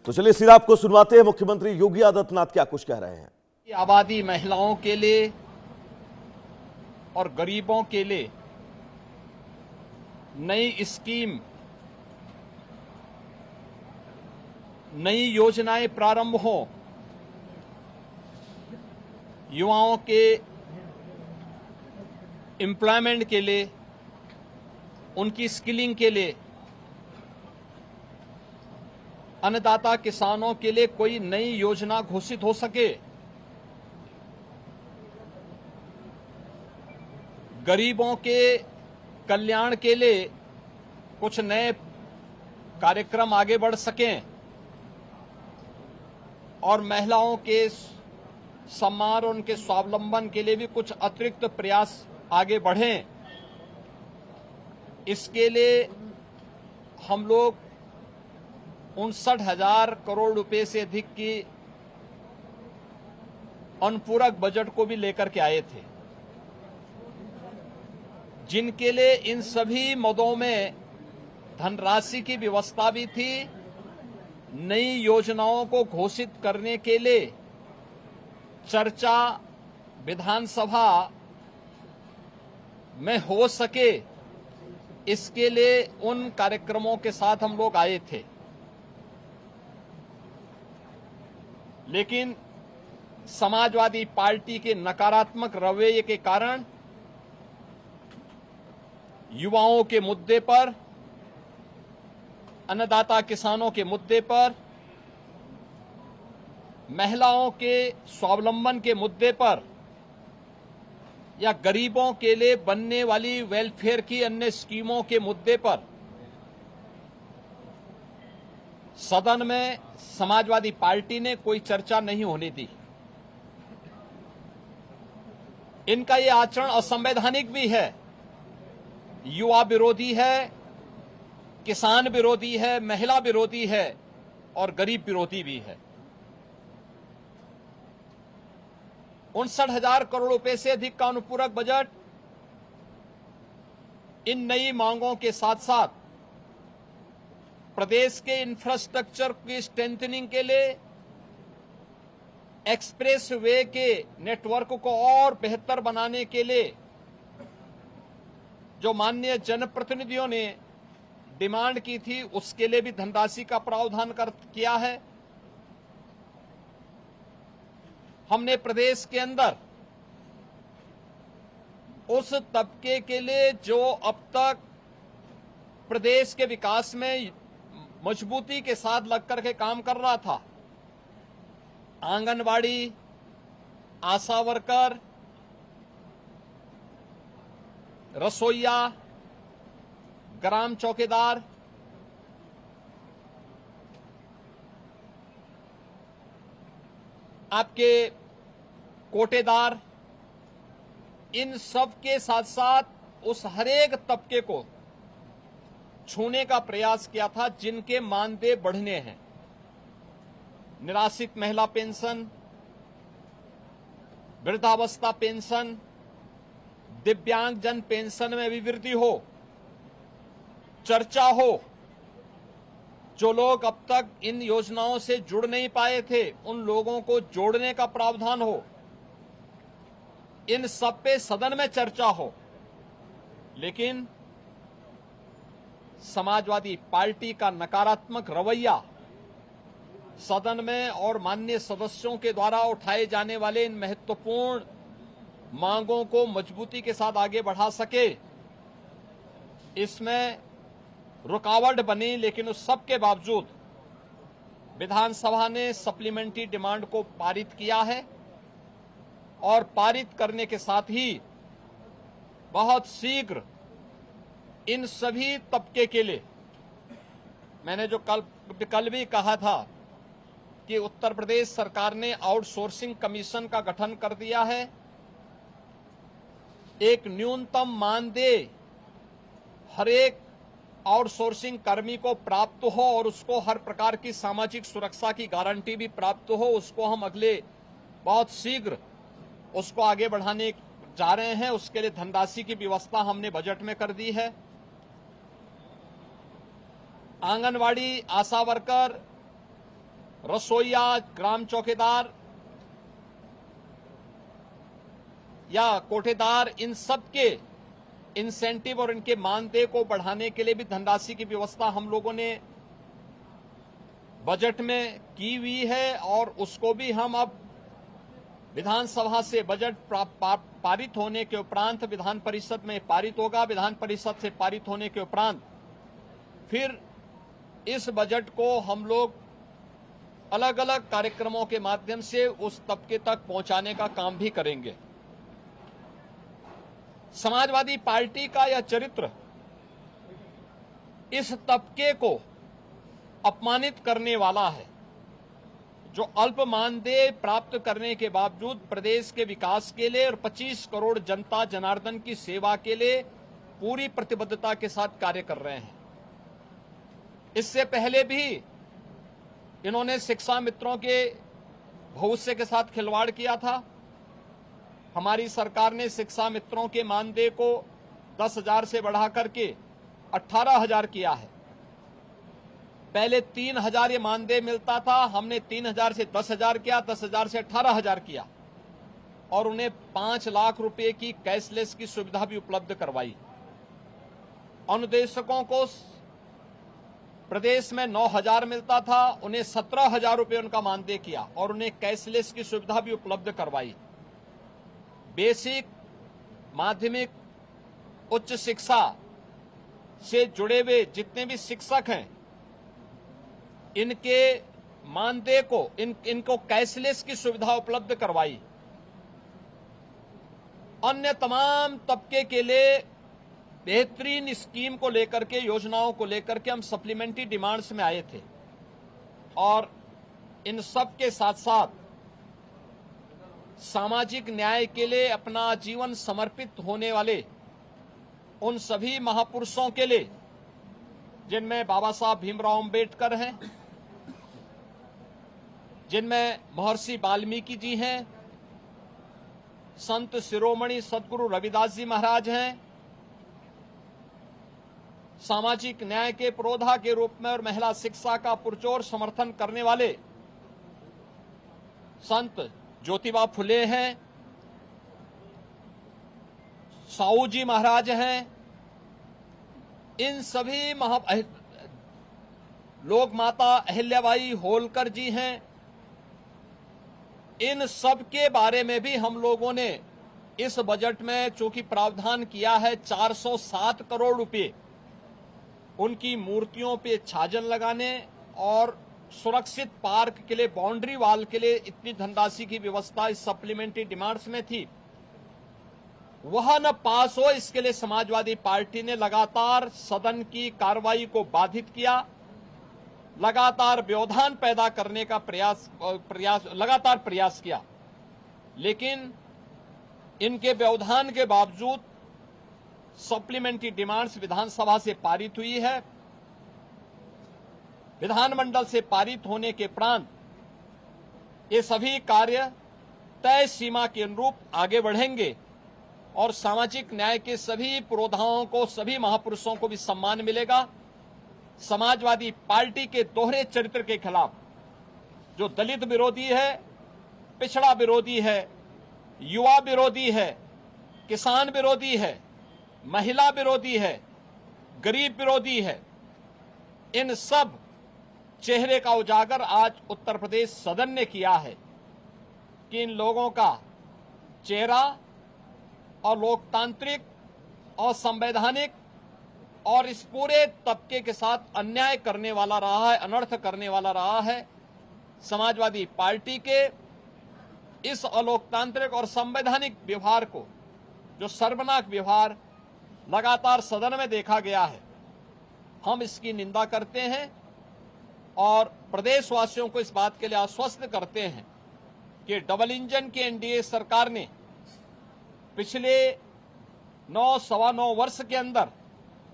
तो चलिए सीधा आपको सुनवाते हैं मुख्यमंत्री योगी आदित्यनाथ क्या कुछ कह रहे हैं। आबादी महिलाओं के लिए और गरीबों के लिए नई स्कीम, नई योजनाएं प्रारंभ हो, युवाओं के एम्प्लॉयमेंट के लिए, उनकी स्किलिंग के लिए, अन्नदाता किसानों के लिए कोई नई योजना घोषित हो सके, गरीबों के कल्याण के लिए कुछ नए कार्यक्रम आगे बढ़ सकें और महिलाओं के सम्मान और उनके स्वावलंबन के लिए भी कुछ अतिरिक्त प्रयास आगे बढ़ें। इसके लिए हम लोग 59,000 करोड़ रुपए से अधिक की अनुपूरक बजट को भी लेकर के आए थे, जिनके लिए इन सभी मदों में धनराशि की व्यवस्था भी थी। नई योजनाओं को घोषित करने के लिए चर्चा विधानसभा में हो सके, इसके लिए उन कार्यक्रमों के साथ हम लोग आए थे। लेकिन समाजवादी पार्टी के नकारात्मक रवैये के कारण युवाओं के मुद्दे पर, अन्नदाता किसानों के मुद्दे पर, महिलाओं के स्वावलंबन के मुद्दे पर या गरीबों के लिए बनने वाली वेलफेयर की अन्य स्कीमों के मुद्दे पर सदन में समाजवादी पार्टी ने कोई चर्चा नहीं होने दी। इनका ये आचरण असंवैधानिक भी है, युवा विरोधी है, किसान विरोधी है, महिला विरोधी है और गरीब विरोधी भी है। 59,000 करोड़ रुपए से अधिक का अनुपूरक बजट इन नई मांगों के साथ साथ प्रदेश के इंफ्रास्ट्रक्चर की स्ट्रेंथनिंग के लिए, एक्सप्रेस वे के नेटवर्क को और बेहतर बनाने के लिए जो माननीय जनप्रतिनिधियों ने डिमांड की थी, उसके लिए भी धनराशि का प्रावधान किया है। हमने प्रदेश के अंदर उस तबके के लिए जो अब तक प्रदेश के विकास में मजबूती के साथ लगकर के काम कर रहा था, आंगनवाड़ी, आशा वर्कर, रसोइया, ग्राम चौकीदार, आपके कोटेदार, इन सब के साथ साथ उस हरेक तबके को छूने का प्रयास किया था जिनके मानदेय बढ़ने हैं। निराश्रित महिला पेंशन, वृद्धावस्था पेंशन, दिव्यांगजन पेंशन में भी वृद्धि हो, चर्चा हो। जो लोग अब तक इन योजनाओं से जुड़ नहीं पाए थे, उन लोगों को जोड़ने का प्रावधान हो। इन सब पे सदन में चर्चा हो। लेकिन समाजवादी पार्टी का नकारात्मक रवैया सदन में और माननीय सदस्यों के द्वारा उठाए जाने वाले इन महत्वपूर्ण मांगों को मजबूती के साथ आगे बढ़ा सके, इसमें रुकावट बनी। लेकिन उस सब के बावजूद विधानसभा ने सप्लीमेंट्री डिमांड को पारित किया है और पारित करने के साथ ही बहुत शीघ्र इन सभी तबके के लिए, मैंने जो कल भी कहा था कि उत्तर प्रदेश सरकार ने आउटसोर्सिंग कमीशन का गठन कर दिया है। एक न्यूनतम मानदेय हर एक आउटसोर्सिंग कर्मी को प्राप्त हो और उसको हर प्रकार की सामाजिक सुरक्षा की गारंटी भी प्राप्त हो, उसको हम अगले बहुत शीघ्र उसको आगे बढ़ाने जा रहे हैं। उसके लिए धनराशि की व्यवस्था हमने बजट में कर दी है। आंगनवाड़ी, आशा वर्कर, रसोईया, ग्राम चौकीदार या कोठेदार, इन सब के इंसेंटिव और इनके मानदेय को बढ़ाने के लिए भी धनराशि की व्यवस्था हम लोगों ने बजट में की हुई है और उसको भी हम अब विधानसभा से बजट पारित होने के उपरांत विधान परिषद में पारित होगा। विधान परिषद से पारित होने के उपरांत फिर इस बजट को हम लोग अलग अलग कार्यक्रमों के माध्यम से उस तबके तक पहुंचाने का काम भी करेंगे। समाजवादी पार्टी का यह चरित्र इस तबके को अपमानित करने वाला है, जो अल्प मानदेय प्राप्त करने के बावजूद प्रदेश के विकास के लिए और 25 करोड़ जनता जनार्दन की सेवा के लिए पूरी प्रतिबद्धता के साथ कार्य कर रहे हैं। इससे पहले भी इन्होंने शिक्षा मित्रों के भविष्य के साथ खिलवाड़ किया था। हमारी सरकार ने शिक्षा मित्रों के मानदेय को 10,000 से बढ़ा करके 18,000 किया है। पहले 3,000 ये मानदेय मिलता था, हमने 3,000 से 10,000 किया, 10,000 से 18,000 किया और उन्हें 5 लाख रुपए की कैशलेस की सुविधा भी उपलब्ध करवाई। अनुदेशकों को प्रदेश में 9,000 मिलता था, उन्हें 17,000 रुपए उनका मानदेय किया और उन्हें कैशलेस की सुविधा भी उपलब्ध करवाई। बेसिक, माध्यमिक, उच्च शिक्षा से जुड़े हुए जितने भी शिक्षक हैं, इनके मानदेय को इनको कैशलेस की सुविधा उपलब्ध करवाई। अन्य तमाम तबके के लिए बेहतरीन स्कीम को लेकर के, योजनाओं को लेकर के हम सप्लीमेंट्री डिमांड्स में आए थे और इन सब के साथ साथ सामाजिक न्याय के लिए अपना जीवन समर्पित होने वाले उन सभी महापुरुषों के लिए, जिनमें बाबा साहब भीमराव अंबेडकर हैं, जिनमें महर्षि वाल्मीकि जी हैं, संत शिरोमणि सदगुरु रविदास जी महाराज हैं, सामाजिक न्याय के पुरोधा के रूप में और महिला शिक्षा का पुरजोर समर्थन करने वाले संत ज्योतिबा फुले हैं, साहू जी महाराज हैं। इन सभी लोक माता अहिल्याबाई होलकर जी हैं। इन सब के बारे में भी हम लोगों ने इस बजट में चूंकि प्रावधान किया है 407 करोड़ रुपए उनकी मूर्तियों पे छाजन लगाने और सुरक्षित पार्क के लिए, बाउंड्री वाल के लिए इतनी धनराशि की व्यवस्था इस सप्लीमेंट्री डिमांड्स में थी, वह न पास हो, इसके लिए समाजवादी पार्टी ने लगातार सदन की कार्रवाई को बाधित किया, लगातार व्यवधान पैदा करने का लगातार प्रयास किया। लेकिन इनके व्यवधान के बावजूद सप्लीमेंट्री डिमांड्स विधानसभा से पारित हुई है। विधानमंडल से पारित होने के उपरांत ये सभी कार्य तय सीमा के अनुरूप आगे बढ़ेंगे और सामाजिक न्याय के सभी पुरोधाओं को, सभी महापुरुषों को भी सम्मान मिलेगा। समाजवादी पार्टी के दोहरे चरित्र के खिलाफ, जो दलित विरोधी है, पिछड़ा विरोधी है, युवा विरोधी है, किसान विरोधी है, महिला विरोधी है, गरीब विरोधी है, इन सब चेहरे का उजागर आज उत्तर प्रदेश सदन ने किया है कि इन लोगों का चेहरा और लोकतांत्रिक और संवैधानिक और इस पूरे तबके के साथ अन्याय करने वाला रहा है, अनर्थ करने वाला रहा है। समाजवादी पार्टी के इस अलोकतांत्रिक और संवैधानिक व्यवहार को, जो शर्मनाक व्यवहार लगातार सदन में देखा गया है, हम इसकी निंदा करते हैं और प्रदेशवासियों को इस बात के लिए आश्वस्त करते हैं कि डबल इंजन की एनडीए सरकार ने पिछले 9-9.25 वर्ष के अंदर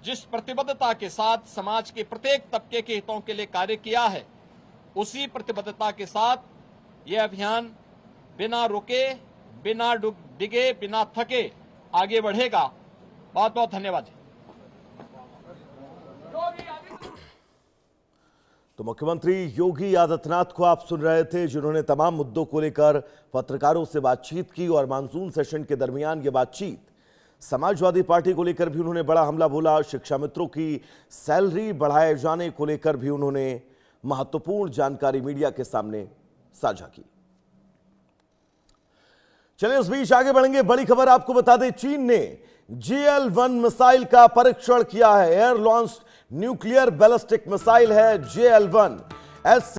जिस प्रतिबद्धता के साथ समाज के प्रत्येक तबके के हितों के लिए कार्य किया है, उसी प्रतिबद्धता के साथ यह अभियान बिना रुके, बिना डिगे, बिना थके आगे बढ़ेगा। बहुत बहुत धन्यवाद। तो मुख्यमंत्री योगी आदित्यनाथ को आप सुन रहे थे, जिन्होंने तमाम मुद्दों को लेकर पत्रकारों से बातचीत की और मानसून सेशन के दरमियान यह बातचीत समाजवादी पार्टी को लेकर भी उन्होंने बड़ा हमला बोला। शिक्षा मित्रों की सैलरी बढ़ाए जाने को लेकर भी उन्होंने महत्वपूर्ण जानकारी मीडिया के सामने साझा की। चलिए इस बीच आगे बढ़ेंगे। बड़ी खबर आपको बता दें, चीन ने JL-1 मिसाइल का परीक्षण किया है। Air launch nuclear ballistic missile है JL-1।